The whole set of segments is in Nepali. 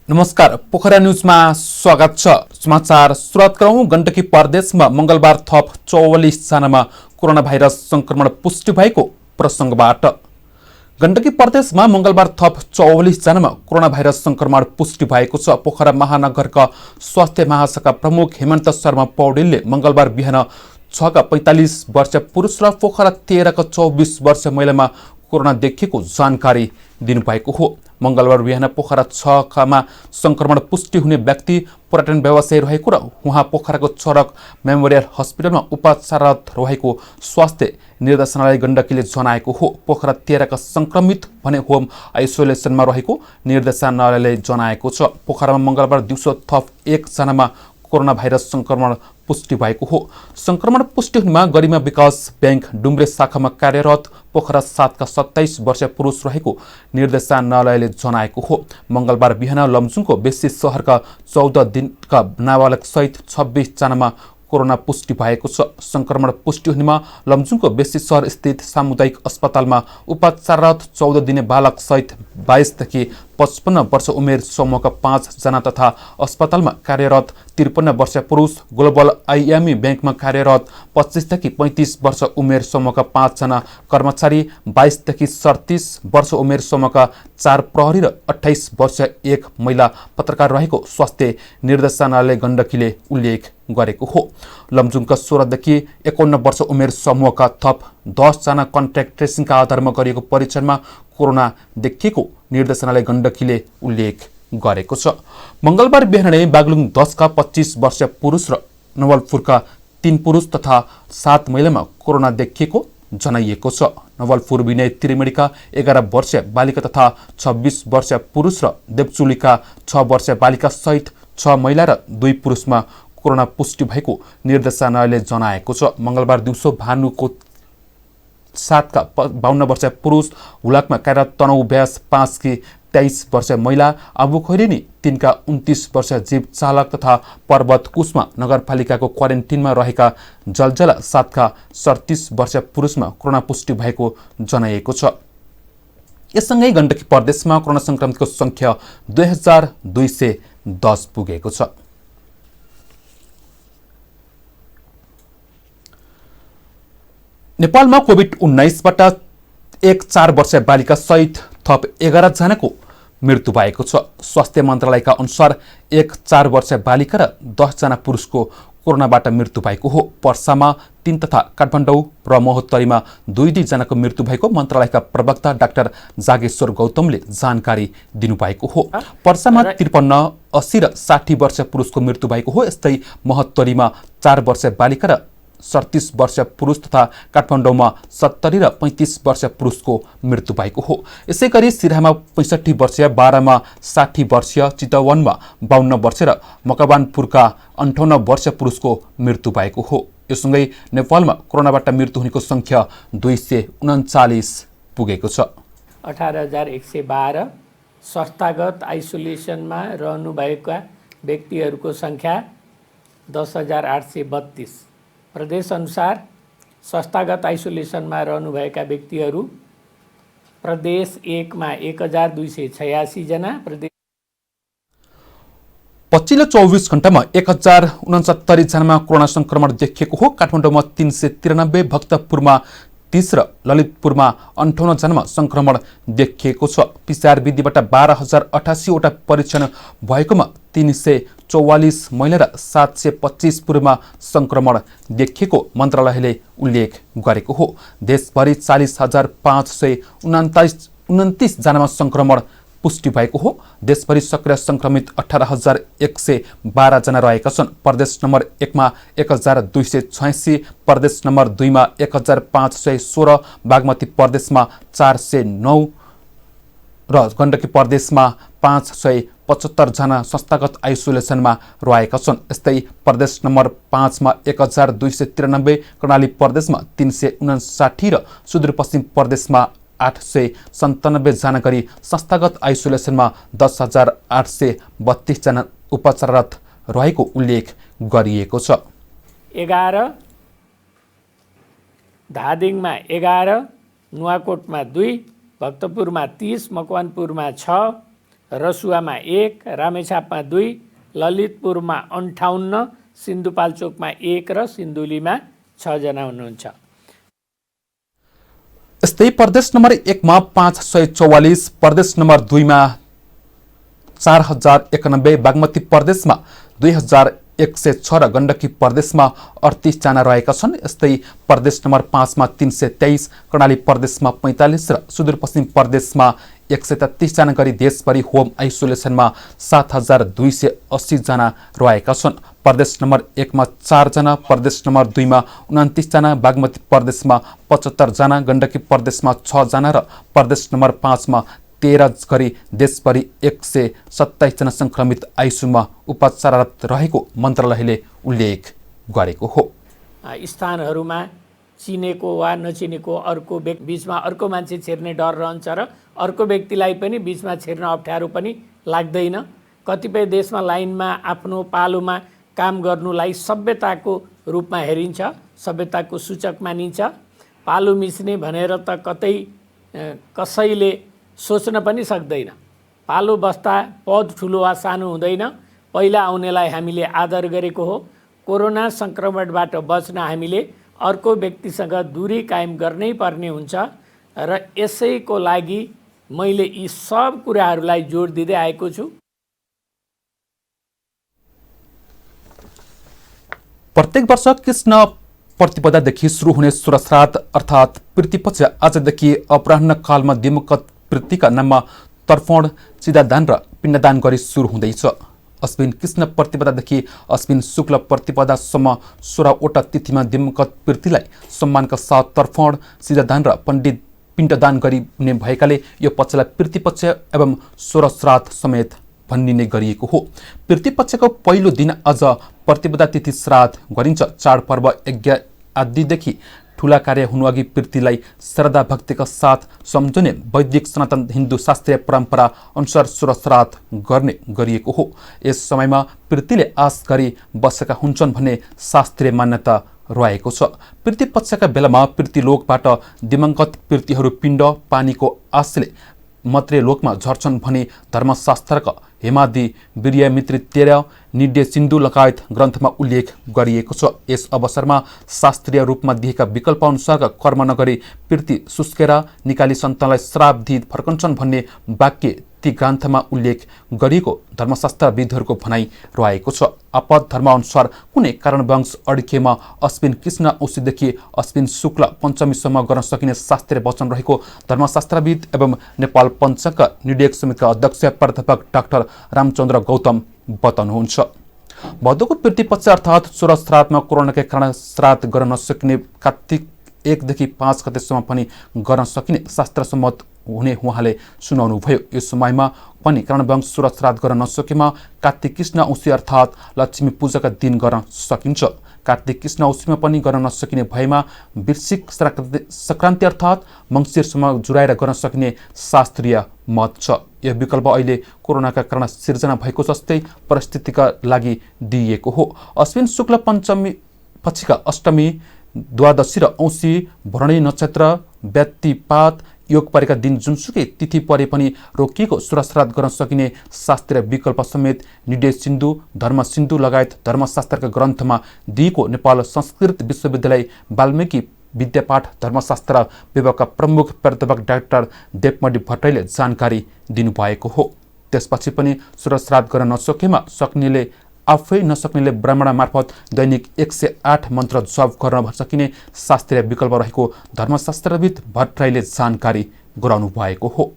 नमस्कार, पोखरा न्यूजमा स्वागत छ। समाचार सुरुवात गरौँ। गण्डकी प्रदेशमा मंगलबार थप 44 जनामा कोरोना भाइरस संक्रमण पुष्टि भएको प्रसंगबाट। गण्डकी प्रदेशमा मंगलबार थप 44 जनामा कोरोना भाइरस संक्रमण पुष्टि भएको छ। पोखरा महानगरका स्वास्थ्य महाशाखा प्रमुख हेमन्त शर्मा पौडेलले मंगलबार बिहान 6 का 45 वर्ष पुरुष र पोखरा 13 का 24 वर्ष महिलामा कोरोना देखिएको जानकारी दिनुभएको हो। मंगलबार बिहान पोखरा 6 मा संक्रमण पुष्टि हुने व्यक्ति पर्यटन व्यवसायी रहेको र उहाँ पोखराको चरक मेमोरियल हस्पिटलमा उपचाररत रहेको स्वास्थ्य निर्देशनालय गण्डकीले जनाएको हो। पोखरा 13 का संक्रमित भने होम आइसोलेसनमा रहेको निर्देशनालयले जनाएको छ। पोखरामा मंगलबार दिउँसो थप 1 जनामा कोरोना भाइरस संक्रमण पुष्टि भएको हो। संक्रमण पुष्टि हुनेमा गरिमा विकास बैंक डुम्रे शाखामा कार्यरत पोखरा 7 का 27 वर्ष पुरुष रहेको निर्देशनालयले जनाएको हो। मंगलबार बिहान लमजुङको बेसी शहरका 14 दिनका नाबालक सहित 26 जनामा कोरोना पुष्टि भएको छ। संक्रमण पुष्टि हुनेमा लमजुङको बेसी शहर स्थित सामुदायिक अस्पतालमा उपचाररत 14 दिने बालक सहित 22 देखि 55 वर्ष उमेर समूहका 5 जना तथा अस्पतालमा कार्यरत 53 वर्ष पुरुष, ग्लोबल आइएमई बैंकमा कार्यरत 25 देखि 35 वर्ष उमेर समूहका 5 जना कर्मचारी, 22 देखि 37 वर्ष उमेर समूहका 4 प्रहरी र 28 वर्ष 1 महिला पत्रकार रहेको स्वास्थ्य निर्देशनालय गण्डकीले उल्लेख गरेको हो। लमजुङका 16 देखि 51 वर्ष उमेर समूहका थप 10 जना कन्ट्याक्ट ट्रेसिङका आधारमा गरिएको परीक्षणमा कोरोना देखिएको निर्देशनालय गण्डकीले उल्लेख गरेको छ। मंगलबार बिहानै बागलुङ 10 का 25 वर्ष पुरुष र नवलपुरका 3 पुरुष तथा 7 महिलामा कोरोना देखिएको जनाइएको छ। नवलपुर विनय त्रिवेणीका 11 वर्ष बालिका तथा 26 वर्ष पुरुष र देवचुलीका 6 वर्ष बालिका सहित 6 महिला र 2 पुरुषमा कोरोना पुष्टि भएको निर्देशनालयले जनाएको छ। मंगलबार दिउँसो भानुको 7 का 52 वर्ष पुरुष, हुलाकमा कार्यरत तनहु व्यास 5 की 23 वर्ष महिला, आबु खैरेनी 3 का 29 वर्ष जीव चालक तथा पर्वत कुशमा नगरपालिकाको क्वारेन्टिनमा रहेका जलजला 7 का 37 वर्ष पुरुषमा कोरोना पुष्टि भएको जनाइएको छ। यससँगै गण्डकी प्रदेशमा कोरोना संक्रमितको संख्या 2210 पुगेको छ। नेपालमा कोभिड-19बाट एक 4 वर्ष बालिका सहित थप 11 जनाको मृत्यु भएको छ। स्वास्थ्य मन्त्रालयका अनुसार एक 4 वर्ष बालिका र 10 जना पुरुषको कोरोनाबाट मृत्यु भएको हो। पर्सामा 3 तथा काठमाडौँ र महोत्तरीमा 2 जनाको मृत्यु भएको मन्त्रालयका प्रवक्ता डाक्टर जागेश्वर गौतमले जानकारी दिनुभएको हो। पर्सामा 53, 80 र 60 वर्ष पुरुषको मृत्यु भएको हो। यस्तै महोत्तरीमा 4 वर्ष बालिका र 37 वर्ष पुरुष तथा काठमाडौँमा 70 र 35 वर्ष पुरुषको मृत्यु भएको हो। यसैगरी सिराहामा 65 वर्ष, बारामा 60 वर्ष, चितवनमा 52 वर्ष र मकवानपुरका 58 वर्ष पुरुषको मृत्यु भएको हो। यससँगै नेपालमा कोरोनाबाट मृत्यु हुनेको संख्या 239 पुगेको छ। 18,112 संस्थागत आइसोलेसनमा रहनुभएका व्यक्तिहरूको संख्या 10,832। प्रदेश अनुसार संस्थागत आइसोलेसनमा रहनुभएका व्यक्तिहरू प्रदेश 1 मा 1286 जना, प्रदेश पछिल्लो 24 घण्टामा 1069 जनामा कोरोना संक्रमण देखिएको हो। काठमाडौँमा 393, भक्तपुरमा 30 र ललितपुरमा 58 जनामा संक्रमण देखिएको छ। PCR विधिबाट 12,088 वटा परीक्षण भएकोमा 344 महिला र 725 पुरुषमा संक्रमण देखिएको मन्त्रालयले उल्लेख गरेको हो। देशभरि 40,529 जनामा संक्रमण पुष्टि भएको हो। देशभरि सक्रिय संक्रमित 18,112 जना रहेका छन्। प्रदेश नम्बर 1 मा 1,286, प्रदेश नम्बर 2 मा 1,516, बागमती प्रदेशमा 409 र गण्डकी प्रदेशमा 575 जना संस्थागत आइसोलेसनमा रहेका छन्। यस्तै प्रदेश नम्बर 5 मा 1,293, कर्णाली प्रदेशमा 359 र सुदूरपश्चिम प्रदेशमा 897 जना गरी संस्थागत आइसोलेसनमा 10,832 जना उपचाररत रहेको उल्लेख गरिएको छ। 11, धादिङमा 11, नुवाकोटमा 2, भक्तपुरमा 30, मकवानपुरमा 6 रसुवामा 1, रामेछापमा 2, ललितपुरमा 58, सिन्धुपाल्चोकमा 1 र सिन्धुलीमा 6 जना हुनुहुन्छ। यस्तै प्रदेश नम्बर 1 मा 544, प्रदेश नम्बर 2 मा 4091, बागमती प्रदेशमा 2106 र गण्डकी प्रदेशमा 38 जना रहेका छन्। यस्तै प्रदेश नम्बर 5 मा 323, कर्णाली प्रदेशमा 45 र सुदूरपश्चिम प्रदेशमा 133 जना गरी देशभरि होम आइसोलेसनमा 7280 जना रहेका छन्। प्रदेश नम्बर 1 मा 4 जना, प्रदेश नम्बर 2 मा 29 जना, बागमती प्रदेशमा 75 जना, गण्डकी प्रदेशमा 6 जना र प्रदेश नम्बर 5 मा 13 गरी देशभरि 127 जना संक्रमित आइसियुमा उपचाररत रहेको मन्त्रालयले उल्लेख गरेको हो। स्थानहरूमा चिनेको वा नचिनेको अर्को बीचमा अर्को मान्छे छिर्ने डर रहन्छ र अर्को व्यक्तिलाई पनि बीचमा छिर्न अप्ठ्यारो पनि लाग्दैन। कतिपय देशमा लाइनमा आफ्नो पालोमा काम गर्नुलाई सभ्यताको रूपमा हेरिन्छ, सभ्यताको सूचक मानिन्छ। पालो मिच्ने भनेर त कसैले सोच्न पनि सक्दैन। पालो बस्दा पद ठुलो वा सानो हुँदैन, पहिला आउनेलाई हामीले आदर गरेको हो। कोरोना सङ्क्रमणबाट बच्न हामीले अर्को व्यक्तिसँग दूरी कायम गर्नै पर्ने हुन्छ र यसैको लागि मैले यी सब कुराहरूलाई जोड दिँदै आएको छु। प्रत्येक वर्ष कृष्ण प्रतिपदादेखि सुरु हुने सुरश्राद्ध अर्थात् पितृपक्ष आजदेखि अपराह्न कालमा दिवंगत पितृका नाममा तर्पण, चिदादान र पिण्डदान गरी सुरु हुँदैछ। अश्विन कृष्ण प्रतिपदादेखि अश्विन शुक्ल प्रतिपदासम्म 16वटा तिथिमा दिवंगत पितृलाई सम्मानका साथ तर्पण, चिदादान र पिण्डदान गरिने भएकाले यो पक्षलाई पितृपक्ष एवं सुरश्राद्ध समेत भनिने गरिएको हो। पितृपक्षको पहिलो दिन आज प्रतिपदा तिथि श्राद्ध गरिन्छ। चाडपर्व, यज्ञ आदिदेखि ठुला कार्य हुनुअघि पितृलाई श्रद्धा भक्तिका साथ सम्झने वैदिक सनातन हिन्दू शास्त्रीय परम्परा अनुसार सुरश्राद्ध गर्ने गरिएको हो। यस समयमा पितृले आश गरी बसेका हुन्छन् भन्ने शास्त्रीय मान्यता रहेको छ। पितृपक्षका बेलामा पितृलोकबाट दिवंगत पितृहरू पिण्ड पानीको आशले मात्रै लोकमा झर्छन् भनी धर्मशास्त्रका हेमादि वीर्यमित्री 13, निड्य सिन्धु लगायत ग्रन्थमा उल्लेख गरिएको छ। यस अवसरमा शास्त्रीय रूपमा दिएका विकल्प अनुसारका कर्म नगरी पितृ सुस्केर निकाली सन्तानलाई श्राप दिई फर्कन्छन् भन्ने वाक्य ती ग्रन्थमा उल्लेख गरिएको धर्मशास्त्रविदहरूको भनाइ रहेको छ। आपद धर्मअनुसार कुनै कारणवश अड्किएमा अश्विन कृष्ण औँसीदेखि अश्विन शुक्ल पञ्चमीसम्म गर्न सकिने शास्त्रीय वचन रहेको धर्मशास्त्रविद एवं नेपाल पञ्चाङ्ग निर्णयक समितिका अध्यक्ष प्राध्यापक डाक्टर रामचन्द्र गौतम बताउनुहुन्छ। भदौको पितृपक्ष अर्थात् सुरश्राद्धमा कोरोनाकै कारण श्राद्ध गर्न नसकिने कार्तिक 1 देखि 5 गतेसम्म पनि गर्न सकिने शास्त्रसम्मत हुने उहाँले सुनाउनु भयो। यो समयमा पनि कारणवश सुरश्राद्ध गर्न नसकेमा कार्तिक कृष्ण औँसी अर्थात् लक्ष्मी पूजाका दिन गर्न सकिन्छ। कार्तिक कृष्ण औँसीमा पनि गर्न नसकिने भएमा वृश्चिक सङ्क्रान्ति अर्थात् मङ्सिरसम्म जुराएर गर्न सकिने शास्त्रीय मत छ। यो विकल्प अहिले कोरोनाका कारण सिर्जना भएको जस्तै परिस्थितिका लागि दिइएको हो। अश्विन शुक्ल पञ्चमी पछिका अष्टमी, द्वादशी र औँसी भरणी नक्षत्र व्यतिपात योग परेका दिन जुनसुकै तिथि परे पनि रोकिएको सुरश्राद्ध गर्न सकिने शास्त्रीय विकल्प समेत निर्णय सिन्धु, धर्म सिन्धु लगायत धर्मशास्त्रका ग्रन्थमा दिएको नेपाल संस्कृत विश्वविद्यालय वाल्मीकि विद्यापाठ धर्मशास्त्र विभागका प्रमुख प्राध्यापक डाक्टर देवमणि भट्टराईले जानकारी दिनुभएको हो। त्यसपछि पनि सुरश्राद्ध गर्न नसकेमा सक्नेले आफै नसक्नेले ब्राह्मण मार्फत दैनिक 108 मन्त्र जप गर्न सकिने शास्त्रीय विकल्प रहेको धर्मशास्त्रविद भट्टराईले जानकारी गराउनु भएको हो।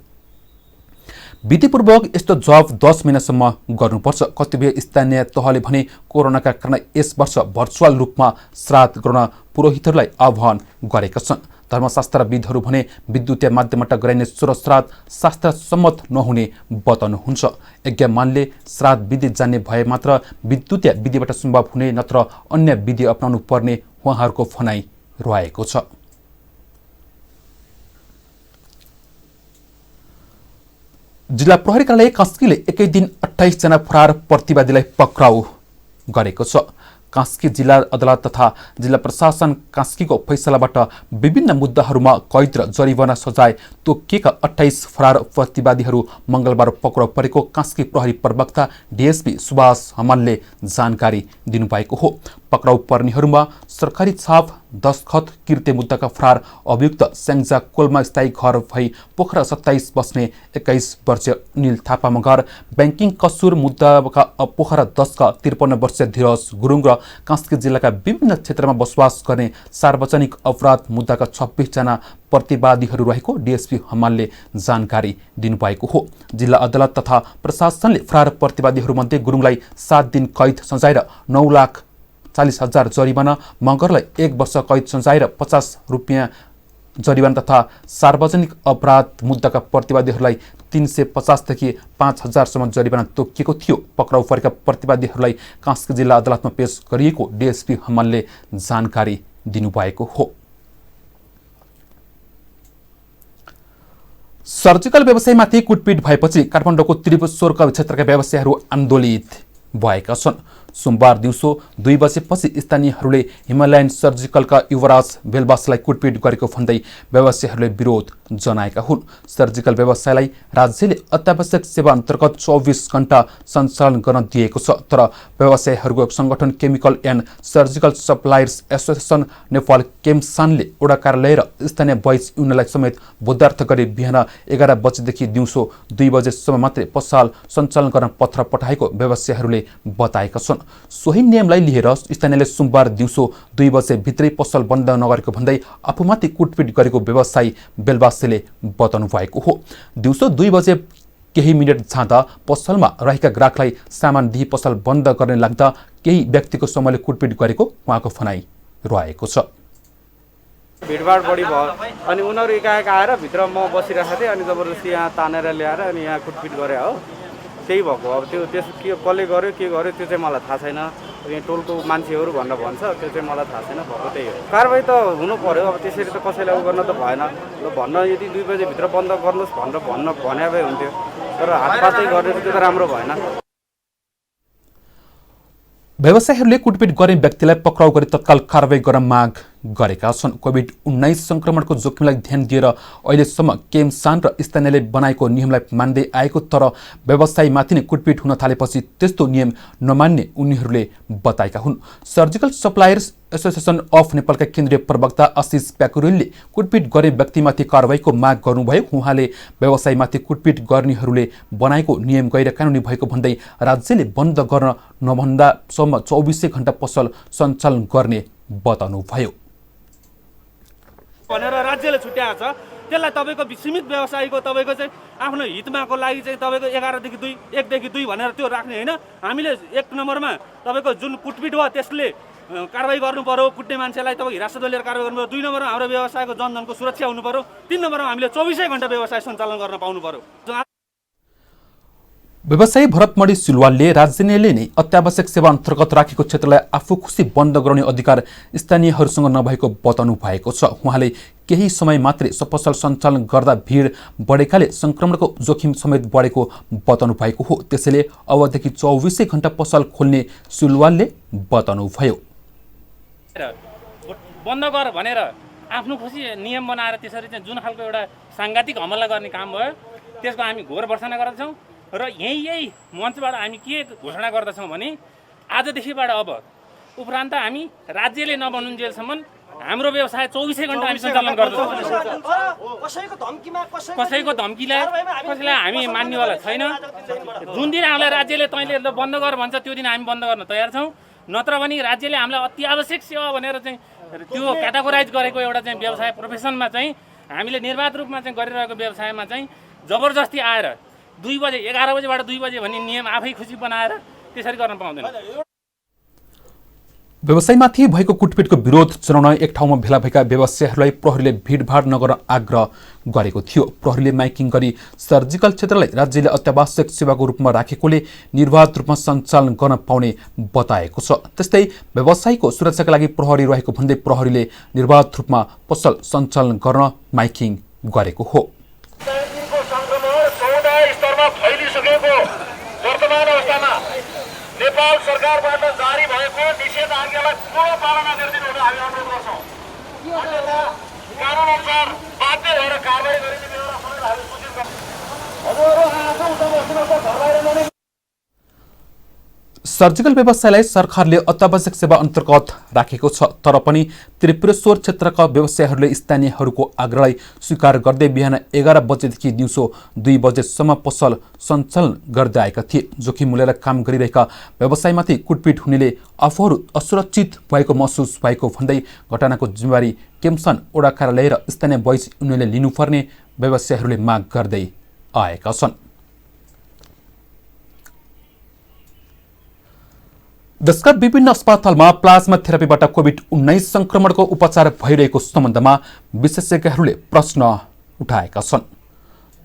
विधिपूर्वक यस्तो जप 10 महिनासम्म गर्नुपर्छ। कतिपय स्थानीय तहले भने कोरोनाका कारण यस वर्ष भर्चुअल रूपमा श्राद्ध गर्न पुरोहितहरूलाई आह्वान गरेका छन्। धर्मशास्त्रविदहरू भने विद्युतीय माध्यमबाट गराइने सुरश्राद्ध शास्त्र सम्मत नहुने बताउनुहुन्छ। यज्ञमानले श्राद्ध विधि जान्ने भए मात्र विद्युतीय विधिबाट सम्भव हुने, नत्र अन्य विधि अपनाउनु पर्ने उहाँहरूको भनाइ रहेको छ। जिल्ला प्रहरी कार्यालय कास्कीले एकै दिन 28 जना फरार प्रतिवादीलाई पक्राउ गरेको छ। कास्की जिल्ला अदालत तथा जिल्ला प्रशासन कास्कीको फैसलाबाट विभिन्न मुद्दाहरूमा कैद र जरिवाना सजाय तोकिएका 28 फरार प्रतिवादीहरू मङ्गलबार पक्राउ परेको कास्की प्रहरी प्रवक्ता डीएसपी सुभाष हमालले जानकारी दिनुभएको हो। पक्राउ पर्नेहरूमा सरकारी छाप दस्तखत किर्ते मुद्दाका फरार अभियुक्त स्याङ्जा कोलमा स्थायी घर भई पोखरा 27 बस्ने 21 वर्षीय अनिल थापा मगर, ब्याङ्किङ कसुर मुद्दाका पोखरा 10 का 53 वर्षीय धीरज गुरुङ र कास्की जिल्लाका विभिन्न क्षेत्रमा बसोबास गर्ने सार्वजनिक अपराध मुद्दाका 26 जना प्रतिवादीहरू रहेको डीएसपी हमालले जानकारी दिनुभएको हो। जिल्ला अदालत तथा प्रशासनले फरार प्रतिवादीहरूमध्ये गुरुङलाई 7 दिन कैद सजाय र 9,40,000 जरिवाना, मगरलाई 1 वर्ष कैद सजाय र 50 रुपियाँ जरिवाना तथा सार्वजनिक अपराध मुद्दाका प्रतिवादीहरूलाई 350 देखि 5,000 सम्म जरिवाना तोकिएको थियो। पक्राउ परेका प्रतिवादीहरूलाई कास्की जिल्ला अदालतमा पेश गरिएको डीएसपी हमालले जानकारी दिनुभएको हो। सर्जिकल व्यवसायमाथि कुटपिट भएपछि काठमाडौँको त्रिपुरेश्वरका क्षेत्रका व्यवसायीहरू आन्दोलित भएका छन्। सोमबार दिउँसो 2 बजेपछि स्थानीयहरूले हिमालयन सर्जिकलका युवराज बेलबासलाई कुटपिट गरेको भन्दै व्यवसायीहरूले विरोध जनाएका हुन्। सर्जिकल व्यवसायलाई राज्यले अत्यावश्यक सेवा अन्तर्गत 24 घण्टा सञ्चालन गर्न दिएको छ, तर व्यवसायीहरूको संगठन chemical and surgical suppliers association Nepal केमसानले वडा कार्यालय र स्थानीय बोइज युनियनलाई समेत बुधबार गरी बिहान 11 बजेदेखि दिउँसो 2 बजेसम्म मात्रै पसल सञ्चालन गर्न पत्र पठाएको व्यवसायीहरूले बताएका छन्। सोही नियमलाई लिएर स्थानीयले सोमबार दिउँसो 2 बजे भित्रै पसल बन्द नगरेको भन्दै आफूमाथि कुटपिट गरेको व्यवसायी बेलबासीले बताउनु भएको हो। दिउँसो 2 बजे केही मिनट जाँदा पसलमा रहेका ग्राहकलाई सामान दिई पसल बन्द गर्ने लाग्दा केही व्यक्तिको समूहले कुटपिट गरेको उहाँको भनाइ रहेको छ। भिडभाड बढी भयो अनि उनीहरू एकाएक आएर भित्र म बसिरहेको थिएँ अनि जबरजस्ती यहाँ तानेर ल्याएर अनि यहाँ कुटपिट गरे हो। त्यही भएको। अब त्यो के कसले गर्यो के गर्यो त्यो चाहिँ मलाई थाहा छैन। यहाँ टोलको मान्छेहरू भनेर भन्छ, त्यो चाहिँ मलाई थाहा छैन। भएको त्यही हो। कारबाही त हुनु पर्यो। अब त्यसरी त कसैलाई उ गर्न त भएन। भन्न यदि 2 बजेभित्र बन्द गर्नुहोस् भनेर भने भए हुन्थ्यो, तर हातपातै गरेर त्यो त राम्रो भएन। व्यवसायीहरूले कुटपिट गर्ने व्यक्तिलाई पक्राउ गरी तत्काल कारबाही गर्न माग गरेका छन्। कोभिड-19 संक्रमणको जोखिमलाई ध्यान दिएर अहिलेसम्म केमसान र स्थानीयले बनाएको नियमलाई मान्दै आएको, तर व्यवसायीमाथि नै कुटपिट हुन थालेपछि त्यस्तो नियम नमान्ने उनीहरूले बताएका हुन्। सर्जिकल सप्लायर्स एसोसिएसन अफ नेपालका केन्द्रीय प्रवक्ता आशिष प्याकुरेलले कुटपिट गर्ने व्यक्तिमाथि कारबाहीको माग गर्नुभयो। उहाँले व्यवसायीमाथि कुटपिट गर्नेहरूले बनाएको नियम गैर कानुनी भएको भन्दै राज्यले बन्द गर्न नभन्दासम्म 24 घण्टा पसल सञ्चालन गर्ने बताउनुभयो। भनेर राज्यले छुट्याएको छ, त्यसलाई तपाईँको सीमित व्यवसायीको तपाईँको चाहिँ आफ्नो हितमाको लागि चाहिँ तपाईँको 11 देखि 2 1 देखि 2 भनेर त्यो राख्ने होइन। हामीले 1 नम्बरमा तपाईँको जुन कुटपिट भयो त्यसले कारबाही गर्नु पर्यो, कुट्ने मान्छेलाई तपाईँ हिरासतमा लिएर कारबाही गर्नु पर्यो। 2 नम्बरमा हाम्रो व्यवसायको जनधनको सुरक्षा हुनु पर्यो। 3 नम्बरमा हामीले 24 घण्टा व्यवसाय सञ्चालन गर्न पाउनु पर्यो। व्यवसायी भरतमणि सिलवालले राज्यले नै अत्यावश्यक सेवा अन्तर्गत राखेको क्षेत्रलाई आफू खुसी बन्द गराउने अधिकार स्थानीयहरूसँग नभएको बताउनु भएको छ। उहाँले केही समय मात्रै पसल सञ्चालन गर्दा भिड बढेकाले संक्रमणको जोखिम समेत बढेको बताउनु भएको हो। त्यसैले अबदेखि 24 घण्टा पसल खोल्ने सिलवालले बताउनुभयो। बन्द गर भनेर आफ्नो खुसी नियम बनाएर त्यसरी चाहिँ जुन खालको एउटा सांघातिक हमला गर्ने काम भयो त्यसको हामी घोर भर्त्सना गर्दछौँ र यही मञ्चबाट हामी के घोषणा गर्दछौँ भने आजदेखिबाट अब उपरान्त हामी राज्यले नबनुन्जेलसम्म हाम्रो व्यवसाय 24 घण्टा हामी सञ्चालन गर्दछौँ। कसैको धम्कीलाई कसैलाई हामी मान्नेवाला छैन। जुन दिन हामीलाई राज्यले तैँले बन्द गर भन्छ त्यो दिन हामी बन्द गर्न तयार छौँ। नत्र भने राज्यले हामीलाई अति आवश्यक सेवा भनेर चाहिँ त्यो क्याटेगोराइज गरेको एउटा चाहिँ व्यवसाय प्रोफेसनमा चाहिँ हामीले निर्वाध रूपमा चाहिँ गरिरहेको व्यवसायमा चाहिँ जबरजस्ती आएर 2 बजे 11 बजेबाट 2 बजे भन्ने नियम आफै खुसी बनाएर त्यसरी गर्न पाउँदैन। व्यवसायीमाथि भएको कुटपिटको विरोध जनाउन एक ठाउँमा भेला भएका व्यवसायीहरूलाई प्रहरीले भिडभाड नगर्न आग्रह गरेको थियो। प्रहरीले माइकिङ गरी सर्जिकल क्षेत्रलाई राज्यले अत्यावश्यक सेवाको रूपमा राखेकोले निर्वाध रूपमा सञ्चालन गर्न पाउने बताएको छ। त्यस्तै व्यवसायीको सुरक्षाका लागि प्रहरी रहेको भन्दै प्रहरीले निर्वाध रूपमा पसल सञ्चालन गर्न माइकिङ गरेको हो। वर्तमान अवस्थामा नेपाल सरकारबाट जारी भएको निषेधाज्ञा सर्जिकल व्यवसायलाई सरकारले अत्यावश्यक सेवा अन्तर्गत राखेको छ, तर पनि त्रिपुरेश्वर क्षेत्रका व्यवसायीहरूले स्थानीयहरूको आग्रहलाई स्वीकार गर्दै बिहान 11 बजेदेखि दिउँसो 2 बजेसम्म पसल सञ्चालन गर्दै आएका थिए। जोखिम मूल्यले काम गरिरहेका व्यवसायमाथि कुटपिट हुनेले आफूहरू असुरक्षित भएको महसुस भएको भन्दै घटनाको जिम्मेवारी केम्सन ओडा कार्यालय र स्थानीय बोइज युनियनले लिनुपर्ने व्यवसायीहरूले माग गर्दै आएका छन्। देशका विभिन्न अस्पतालमा प्लाज्मा थेरापीबाट कोभिड-19 संक्रमणको उपचार भइरहेको सम्बन्धमा विशेषज्ञहरूले प्रश्न उठाएका छन्।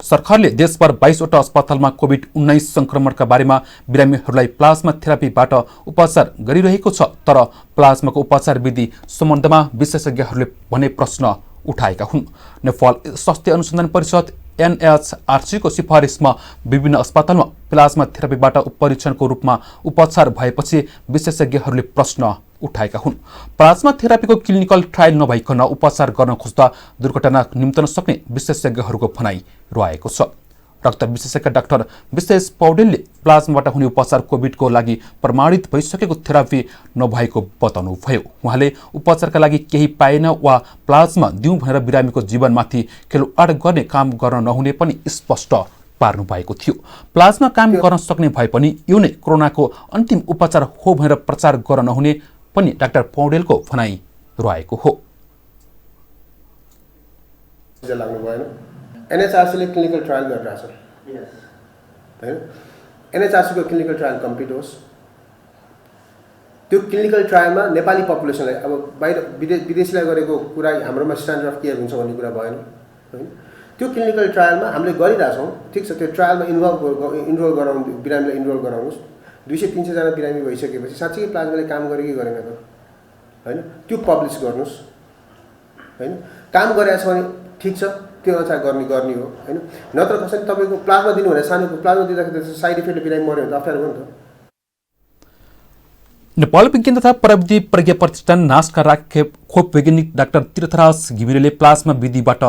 सरकारले देशभर 22वटा अस्पतालमा कोभिड-19 संक्रमणका बारेमा बिरामीहरूलाई प्लाज्मा थेरापीबाट उपचार गरिरहेको छ, तर प्लाज्माको उपचार विधि सम्बन्धमा विशेषज्ञहरूले भने प्रश्न उठाएका हुन्। नेपाल स्वास्थ्य अनुसन्धान परिषद NHRC को सिफारिसमा विभिन्न अस्पतालमा प्लाज्मा थेरापीबाट परीक्षणको रूपमा उपचार भएपछि विशेषज्ञहरूले प्रश्न उठाएका हुन्। प्लाज्मा थेरापीको क्लिनिकल ट्रायल नभइकन उपचार गर्न खोज्दा दुर्घटना निम्तन सक्ने विशेषज्ञहरूको भनाइ रहेको छ। रक्त विशेषज्ञ डाक्टर विशेष पौडेलले प्लाज्माबाट हुने उपचार कोभिडको लागि प्रमाणित भइसकेको थेरापी नभएको बताउनुभयो। उहाँले उपचारका लागि केही पाएन वा प्लाज्मा दिउँ भनेर बिरामीको जीवनमाथि खेलवाड गर्ने काम गर्न नहुने पनि स्पष्ट पार्नु भएको थियो। प्लाज्मा काम गर्न सक्ने भए पनि यो नै कोरोनाको अन्तिम उपचार हो भनेर प्रचार गर्न नहुने पनि डाक्टर पौडेलको भनाइ रहेको हो। NHRC ले क्लिनिकल ट्रायल गरिरहेछ हैन। NHRC को क्लिनिकल ट्रायल कम्प्लिट होस्। त्यो क्लिनिकल ट्रायलमा नेपाली पपुलेसनलाई अब बाहिर विदेशीलाई गरेको कुरा हाम्रोमा स्ट्यान्डर्ड अफ केयर हुन्छ भन्ने कुरा भएन हैन। त्यो क्लिनिकल ट्रायलमा हामीले गरिरहेछौँ, ठिक छ। त्यो ट्रायलमा इनरोल गराउनु, बिरामीलाई इनरोल गराउनुहोस्। 200-300 जना बिरामी भइसकेपछि साँच्चै प्लाज्माले काम गरे कि गरेन त हैन, त्यो पब्लिस गर्नुहोस् हैन। काम गरेछ भने ठिक छ, त्यो अनुसार गर्ने हो हैन। नत्र कसैले तपाईँको प्लाज्मा दिनु भने सानो प्लाज्मा दिँदाखेरि साइड इफेक्ट बिरामी मर्यो भने त अप्ठ्यारो हो नि त। नेपाल विज्ञान तथा प्रविधि प्रज्ञा प्रतिष्ठान नासका खोप वैज्ञानिक डाक्टर तीर्थराज घिमिरेले प्लाज्मा विधिबाट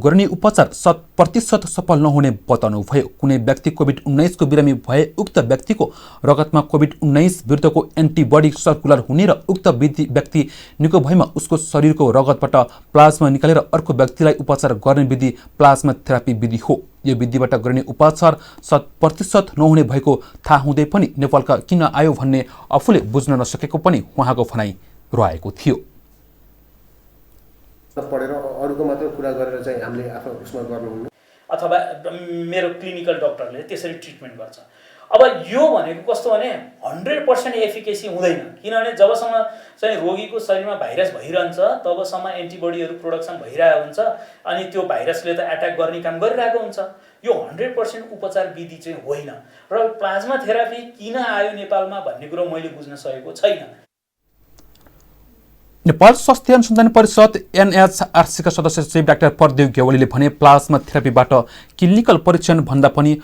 गर्ने उपचार 100% सफल नहुने बताउनुभयो। कुनै व्यक्ति कोभिड-19 को बिरामी भए उक्त व्यक्तिको रगतमा कोभिड-19 विरुद्धको एन्टिबडी सर्कुलर हुने र उक्त व्यक्ति निको भएमा उसको शरीरको रगतबाट प्लाज्मा निकालेर अर्को व्यक्तिलाई उपचार गर्ने विधि प्लाज्मा थेरापी विधि हो। यो विधिबाट गर्ने उपचार 100% नहुने भएको थाहा हुँदै पनि नेपालका किन आयो भन्ने आफूले बुझ्न नसकेको पनि उहाँको भनाइ रहेको थियो। पढेर अरूको मात्र कुरा गरेर चाहिँ हामीले आफ्नो उसमा गर्नुहुन्न, अथवा मेरो क्लिनिकल डाक्टरले त्यसरी ट्रिटमेन्ट गर्छ। अब यो भनेको कस्तो भने 100% एफिकेसी हुँदैन, किनभने जबसम्म चाहिँ रोगीको शरीरमा भाइरस भइरहन्छ तबसम्म एन्टिबडीहरू प्रोडक्सन भइरहेको हुन्छ अनि त्यो भाइरसले त एट्याक गर्ने काम गरिरहेको हुन्छ। यो 100% उपचार विधि चाहिँ होइन र प्लाज्मा थेरापी किन आयो नेपालमा भन्ने कुरो मैले बुझ्न सकेको छैन। नेपाल स्वास्थ्य अनुसन्धान परिषद NHRC का सदस्य सचिव डाक्टर प्रदेव गेवालीले भने प्लाज्मा थेरापीबाट क्लिनिकल परीक्षण भन्दा पनि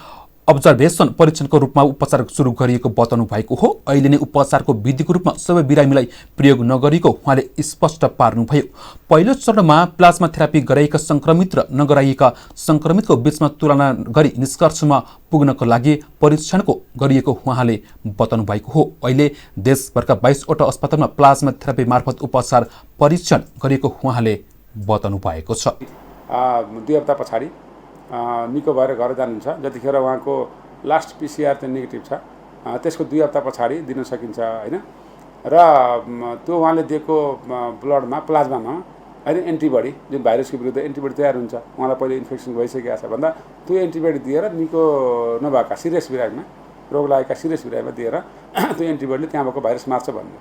अब्जर्भेसन परीक्षणको रूपमा उपचार सुरु गरिएको बताउनु भएको हो। अहिले नै उपचारको विधिको रूपमा सबै बिरामीलाई प्रयोग नगरेको उहाँले स्पष्ट पार्नुभयो। पहिलो चरणमा प्लाज्मा थेरापी गराएका संक्रमित र नगराइएका संक्रमितको बीचमा तुलना गरी निष्कर्षमा पुग्नको लागि परीक्षणको गरिएको उहाँले बताउनु भएको हो। अहिले देशभरका 22वटा अस्पतालमा प्लाज्मा थेरापी मार्फत उपचार परीक्षण गरिएको उहाँले बताउनु भएको छ। 2 हप्ता पछाडि निको भएर घर जानुहुन्छ, जतिखेर उहाँको लास्ट PCR चाहिँ नेगेटिभ छ, त्यसको 2 हप्ता पछाडि दिन सकिन्छ हैन। र त्यो उहाँले दिएको ब्लडमा प्लाज्मामा हैन एन्टिबडी, जुन भाइरसको विरुद्ध एन्टिबडी तयार हुन्छ, उहाँलाई पहिले इन्फेक्सन भइसकेको छ भन्दा त्यो एन्टिबडी दिएर निको नभएका सिरियस बिरामीमा, रोग लागेका सिरियस बिरामीमा दिएर त्यो एन्टिबडीले त्यहाँ भएको भाइरस मार्छ भन्ने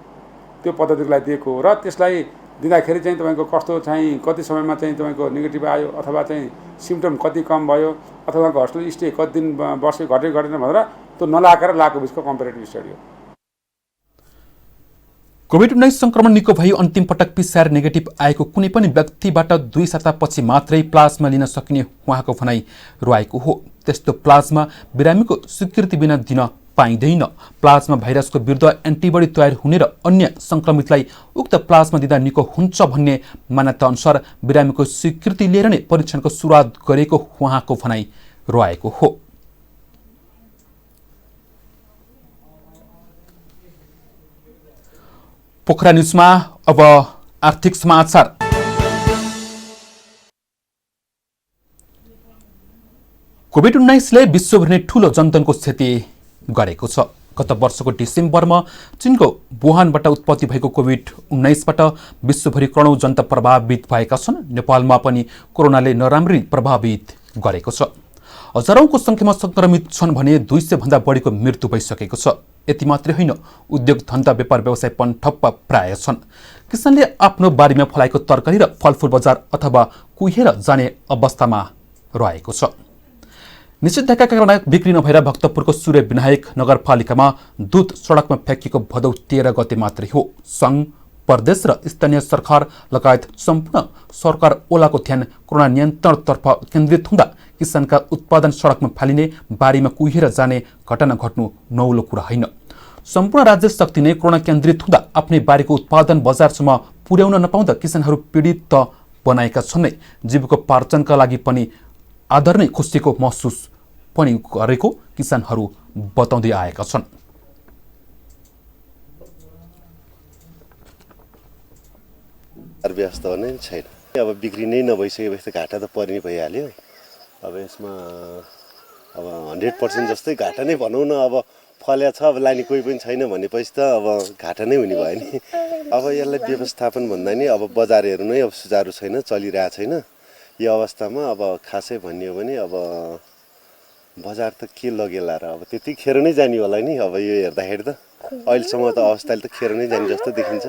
त्यो पद्धतिलाई दिएको हो। र त्यसलाई दिँदाखेरि चाहिँ तपाईँको कस्तो चाहिँ कति समयमा चाहिँ तपाईँको नेगेटिभ आयो अथवा चाहिँ सिम्पटम कति कम भयो अथवा हस्पिटल स्टे कति दिन बस्यो घटेन भनेर त्यो नलागेर लागेको बिचको कम्पेरेटिभ स्टडी हो। कोभिड-19 संक्रमण निको भई अन्तिम पटक PCR नेगेटिभ आएको कुनै पनि व्यक्तिबाट 2 सातापछि मात्रै प्लाज्मा लिन सकिने उहाँको भनाइ रहेको हो। त्यस्तो प्लाज्मा बिरामीको स्वीकृति बिना दिन पाइँदैन। प्लाज्मा भाइरसको विरुद्ध एन्टिबडी तयार हुने र अन्य संक्रमितलाई उक्त प्लाज्मा दिँदा निको हुन्छ भन्ने मान्यता अनुसार बिरामीको स्वीकृति लिएर नै परीक्षणको सुरुवात गरेको उहाँको भनाइ रहेको हो। पोखरा न्युजमा अब आर्थिक समाचार। कोभिड-19ले विश्वभर नै ठूलो जनधनको क्षति गरेको छ। गत वर्षको डिसेम्बरमा चीनको वुहानबाट उत्पत्ति भएको कोभिड-19बाट विश्वभरि करोडौं जनता प्रभावित भएका छन्। नेपालमा पनि कोरोनाले नराम्ररी प्रभावित गरेको छ। हजारौंको संख्यामा संक्रमित छन् भने 200 भन्दा बढीको मृत्यु भइसकेको छ। यति मात्रै होइन, उद्योग धन्दा व्यापार व्यवसाय पनि ठप्प प्राय छन्। किसानले आफ्नो बारीमा फलाएको तरकारी र फलफूल बजार अथवा कुहेर जाने अवस्थामा रहेको छ। निषेधाज्ञाका कारण बिक्री नभएर भक्तपुरको सूर्य विनायक नगरपालिकामा दूध सडकमा फ्याँकिएको भदौ 13 गते मात्रै हो। संघ, प्रदेश र स्थानीय सरकार लगायत सम्पूर्ण सरकार ओलाको ध्यान कोरोना नियन्त्रणतर्फ केन्द्रित हुँदा किसानका उत्पादन सडकमा फालिने, बारीमा कुहेर जाने घटना घट्नु नौलो कुरा होइन। सम्पूर्ण राज्य शक्ति नै कोरोना केन्द्रित हुँदा आफ्नै बारीको उत्पादन बजारसम्म पुर्याउन नपाउँदा किसानहरू पीडित त बनाएका छन् नै, जीविकोपार्जनका लागि पनि आदर नै खुसीको महसुस पनि गरेको किसानहरू बताउँदै आएका छन्। अर्थव्यवस्था नै छैन। अब बिक्री नै नभइसकेपछि त घाटा त पर्ने भइहाल्यो। अब यसमा अब 100% जस्तै घाटा नै भनौँ न। अब फल्या छ, अब लाने कोही पनि छैन भनेपछि त अब घाटा नै हुने भयो नि। अब यसलाई व्यवस्थापन भन्दा नि अब बजारहरू नै अब सुचारू छैन, चलिरहेको छैन। यो अवस्थामा अब खासै भन्ने हो भने अब बजार त के लगेला र अब त्यतिखेर नै जाने होला नि। अब यो हेर्दाखेरि त अहिलेसम्म त अवस्थाले त खेर नै जाने जस्तो देखिन्छ।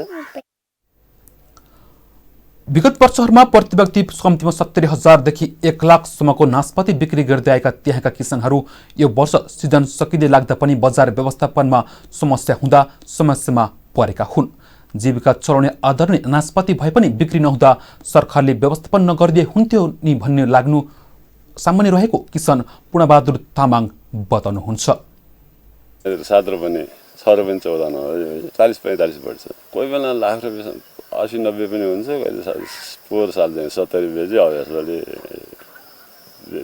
विगत वर्षहरूमा प्रति व्यक्ति कम्तीमा 70,000 देखि 1 लाखसम्मको नास्पाती बिक्री गर्दै आएका त्यहाँका किसानहरू यो वर्ष सिजन सकिँदै लाग्दा पनि बजार व्यवस्थापनमा समस्या हुँदा समस्यामा परेका हुन्। जीविका चलाउने आदरणीय नास्पाती भए पनि बिक्री नहुँदा सरकारले व्यवस्थापन नगरिदिए हुन्थ्यो नि भन्ने लाग्नु सामान्य रहेको किसान पूर्णबहादुर तामाङ बताउनुहुन्छ। 7 रुपैयाँ 6 रुपैयाँ 14 40-45 बढ्छ। कोही बेला लाख रुपियाँ 80-90 पनि हुन्छ। कहिले पोहोर साल चाहिँ 70 रुपियाँ चाहिँ अब यसपालि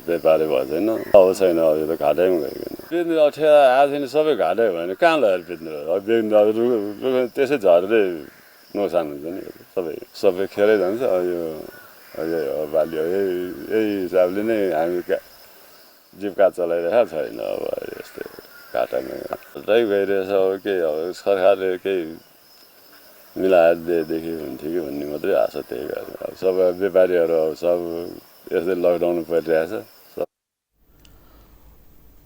व्यापारै भएको छैन। अब छैन, अब यो त घाटैमा गइकन बेच्ने अठ्याएर आएको छैन। सबै घाटै भयो भने कहाँ लगेर बेच्ने भयो? अब बेच्नु त्यसै झरेर नोक्सान हुन्छ नि। सबै खेरै जान्छ। अब बाली यही हिसाबले नै हामी जीविका चलाइरहेको छैन। अब यस्तै घाटामा गइरहेछ। अब केही अब सरकारले केही मिलाएर दिएदेखि हुन्थ्यो कि भन्ने मात्रै आशा त्यही गर्छ। अब सबै व्यापारीहरू अब सब यस्तै लकडाउन परिरहेछ।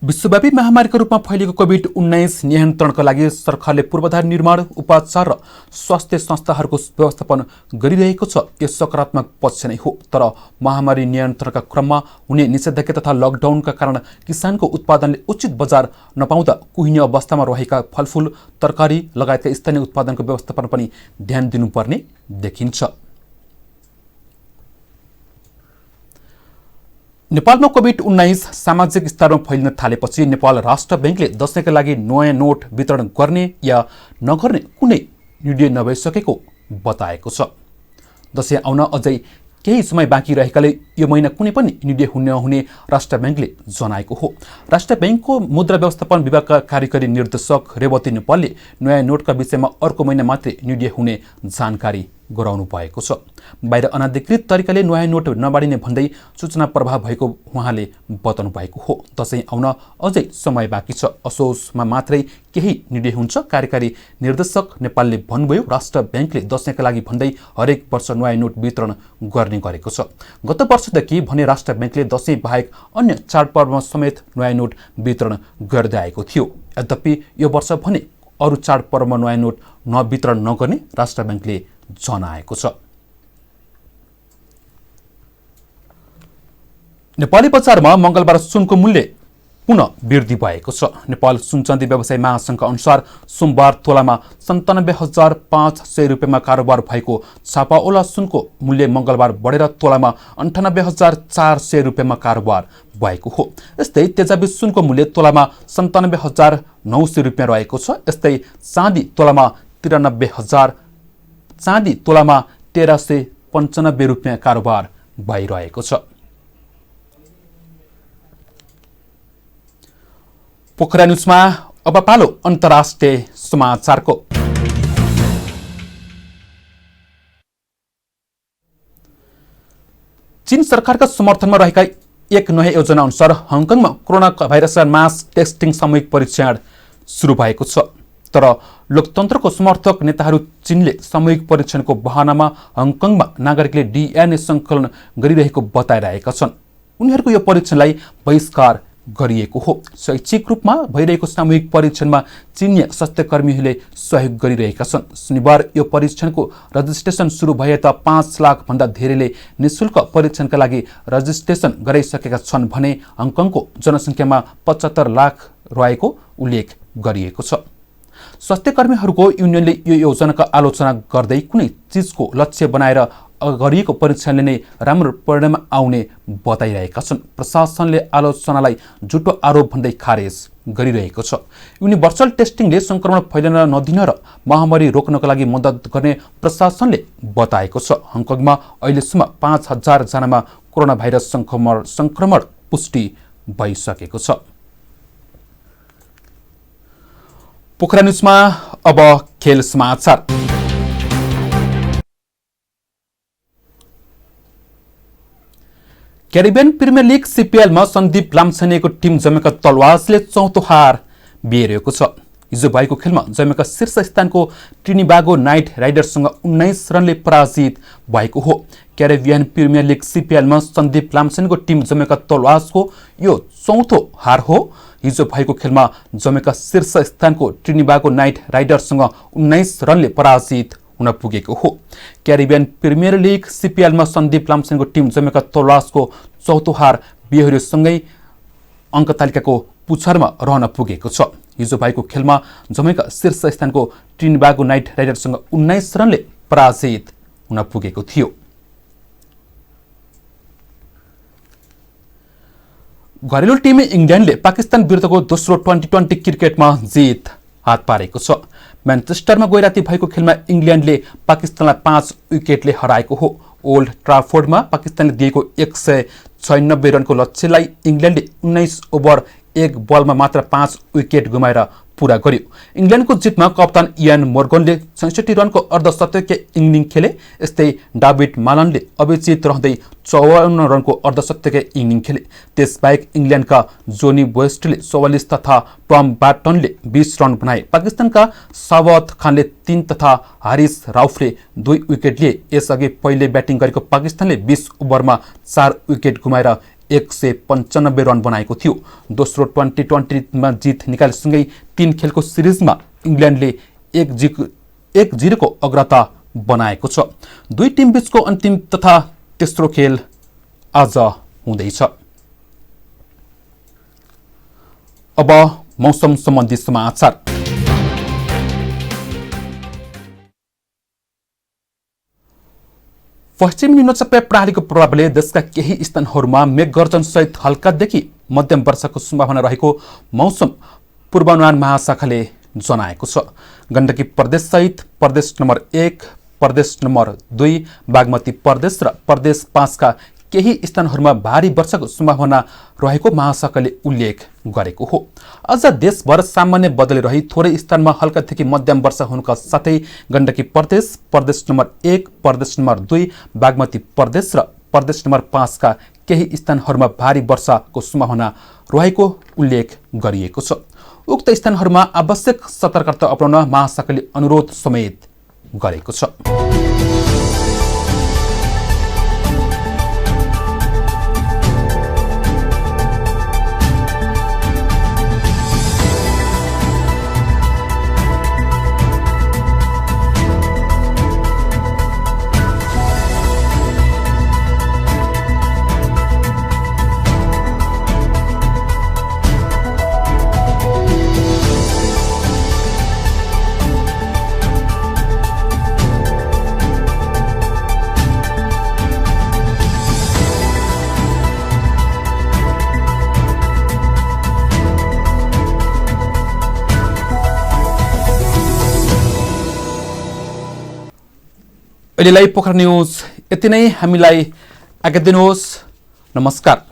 विश्वव्यापी महामारीको रूपमा फैलिएको कोभिड-19 नियन्त्रणका लागि सरकारले पूर्वाधार निर्माण, उपचार र स्वास्थ्य संस्थाहरूको व्यवस्थापन गरिरहेको छ। यो सकारात्मक पक्ष नै हो। तर महामारी नियन्त्रणका क्रममा हुने निषेधाज्ञा तथा लकडाउनका कारण किसानको उत्पादनले उचित बजार नपाउँदा कुहिने अवस्थामा रहेका फलफूल, तरकारी लगायतका स्थानीय उत्पादनको व्यवस्थापन पनि ध्यान दिनुपर्ने देखिन्छ। नेपालमा कोभिड-19 सामाजिक स्तरमा फैलिन थालेपछि नेपाल राष्ट्र ब्याङ्कले दशैंका लागि नयाँ नोट वितरण गर्ने या नगर्ने कुनै निर्णय नभइसकेको बताएको छ। दशैं आउन अझै केही समय बाँकी रहेकाले यो महिना कुनै पनि निर्णय नहुने राष्ट्र ब्याङ्कले जनाएको हो। राष्ट्र ब्याङ्कको मुद्रा व्यवस्थापन विभागका कार्यकारी निर्देशक रेवती नेपालले नयाँ नोटका विषयमा अर्को महिना मात्रै निर्णय हुने जानकारी गराउनु भएको छ। बाहिर अनाधिकृत तरिकाले नयाँ नोट नबाडिने भन्दै सूचना प्रवाह भएको उहाँले बताउनु भएको हो। दशैं आउन अझै समय बाँकी छ, असोजमा मात्रै केही निर्णय हुन्छ। कार्यकारी निर्देशक नेपालले भन्नुभयो, राष्ट्र ब्याङ्कले दशैंका लागि भन्दै हरेक वर्ष नयाँ नोट वितरण गर्ने गरेको छ। गत वर्षदेखि भने राष्ट्र ब्याङ्कले दशैं बाहेक अन्य चाडपर्वमा समेत नयाँ नोट वितरण गर्दै आएको थियो। यद्यपि यो वर्ष भने अरू चाडपर्वमा नयाँ नोट वितरण नगर्ने राष्ट्र ब्याङ्कले जनाएको छ। नेपाली बजारमा मंगलबार सुनको मूल्य पुनः वृद्धि भएको छ। नेपाल सुनचाँदी व्यवसाय महासंघका अनुसार सोमबार तोलामा 97,500 रुपियाँमा कारोबार भएको छापाओला सुनको मूल्य मंगलबार बढेर तोलामा 98,400 रुपियाँमा कारोबार भएको हो। यस्तै तेजाबी सुनको मूल्य तोलामा 97,900 रुपियाँ रहेको छ। यस्तै चाँदी तोलामा 1395 रुपियाँ कारोबार भइरहेको छ। पोखरा न्युजमा अब पालो अन्तर्राष्ट्रिय समाचारको। चीन सरकारका समर्थनमा रहेका एक नयाँ योजना अनुसार हङकङमा कोरोना भाइरसका मास टेस्टिङ सामूहिक परीक्षण सुरु भएको छ। तर लोकतन्त्रको समर्थक नेताहरू चीनले सामूहिक परीक्षणको बहानामा हङकङमा नागरिकले DNA सङ्कलन गरिरहेको बताइरहेका छन्। उनीहरूको यो परीक्षणलाई बहिष्कार गरिएको हो। शैक्षिक रूपमा भइरहेको सामूहिक परीक्षणमा चीनीय स्वास्थ्यकर्मीहरूले सहयोग गरिरहेका छन्। शनिबार यो परीक्षणको रजिस्ट्रेसन सुरु भए त 5 लाख भन्दा धेरैले निशुल्क परीक्षणका लागि रजिस्ट्रेसन गराइसकेका छन् भने हङकङको जनसङ्ख्यामा 75 लाख रहेको उल्लेख गरिएको छ। स्वास्थ्यकर्मीहरूको युनियनले यो योजनाको आलोचना गर्दै कुनै चिजको लक्ष्य बनाएर गरिएको परीक्षणले नै राम्रो परिणाम आउने बताइरहेका छन्। प्रशासनले आलोचनालाई झुटो आरोप भन्दै खारेज गरिरहेको छ। युनिभर्सल टेस्टिङले संक्रमण फैलिन नदिन र महामारी रोक्नको लागि मद्दत गर्ने प्रशासनले बताएको छ। हङकङमा अहिलेसम्म 5000 जनामा कोरोना भाइरस संक्रमण पुष्टि भइसकेको छ। पोखरा न्युजमा अब खेल समाचार। Caribbean premier league CPL Sandeep लामछानेको टिम जमेका तलवासले चौथो हार बिहोरेको छ। हिजो भएको खेलमा जमेका शीर्ष स्थानको ट्रिनिबागो नाइट राइडर्ससँग 19 रनले पराजित भएको हो। Caribbean premier league CPL Sandeep लामछानेको टिम जमेका तलवासको यो चौथो हार हो। हिजो भएको खेलमा जमेका शीर्ष स्थानको ट्रिनिबागो नाइट राइडर्ससँग 19 रनले पराजित हुन पुगेको हो। Caribbean premier league CPL Sandeep लामछानेको टिम जमेका तलवासको चौथो हार बिहोर्योसँगै अङ्क तालिकाको पुछारमा रहन पुगेको छ। हिजो भएको खेलमा जमेका शीर्ष स्थानको ट्रिनिबागो नाइट राइडर्ससँग 19 रनले पराजित हुन पुगेको थियो। घरेलु टिम इङ्ल्यान्डले पाकिस्तान विरुद्धको दोस्रो 2020 क्रिकेटमा जित हात पारेको छ। म्यान्चेस्टरमा गइराती भएको खेलमा इङ्ल्यान्डले पाकिस्तानलाई 5 विकेटले हराएको हो। ओल्ड ट्राफोर्डमा पाकिस्तानले दिएको 196 रनको लक्ष्यलाई इङ्ल्यान्डले 19 ओभर 1 बलमा मात्र 5 विकेट गुमाएर पूरा गर्यो। इङ्ल्यान्डको जितमा कप्तान इयान मोर्गनले 66 रनको अर्धशतकीय इनिङ खेले। यस्तै डाभिड मालनले अविजित रहँदै 54 रनको अर्धशतकीय इनिङ खेले। त्यसबाहेक इङ्ल्यान्डका जोनी वेस्टले 44 तथा टम ब्याटनले 20 रन बनाए। पाकिस्तानका सावत खानले 3 तथा हारिस राउफले 2 विकेट लिए। यसअघि पहिले ब्याटिङ गरेको पाकिस्तानले 20 ओभरमा 4 विकेट गुमाएर 195 रन बनाएको थियो। दोस्रो 2020 जित निकालेसँगै 3 खेलको सिरिजमा इङ्ल्यान्डले 1-0 को अग्रता बनाएको छ। दुई टिम बीचको अन्तिम तथा तेस्रो खेल आज हुँदैछ। अब मौसम सम्बन्धी समाचार। पश्चिम निम्नचाप प्रणालीको प्रभावले देशका केही स्थानहरूमा मेघगर्जन सहित हल्कादेखि मध्यम वर्षाको सम्भावना रहेको मौसम पूर्वानुमान महाशाखाले जनाएको छ। गण्डकी प्रदेश सहित प्रदेश नम्बर 1, प्रदेश नम्बर 2, बागमती प्रदेश र प्रदेश 5 का केही स्थानहरूमा भारी वर्षाको सम्भावना रहेको महाशाखाले उल्लेख गरेको हो। अझ देशभर सामान्य बदली रही थोरै स्थानमा हल्कादेखि मध्यम वर्षा हुनुका साथै गण्डकी प्रदेश, प्रदेश नम्बर 1, प्रदेश नम्बर 2, बागमती प्रदेश र प्रदेश नम्बर 5 का केही स्थानहरूमा भारी वर्षाको सम्भावना रहेको उल्लेख गरिएको छ। उक्त स्थानहरूमा आवश्यक सतर्कता अपनाउन महाशाखाले अनुरोध समेत गरेको छ। अहिलेलाई पोखरा न्यूज यति नै। हामीलाई आज्ञा दिनुहोस्। नमस्कार।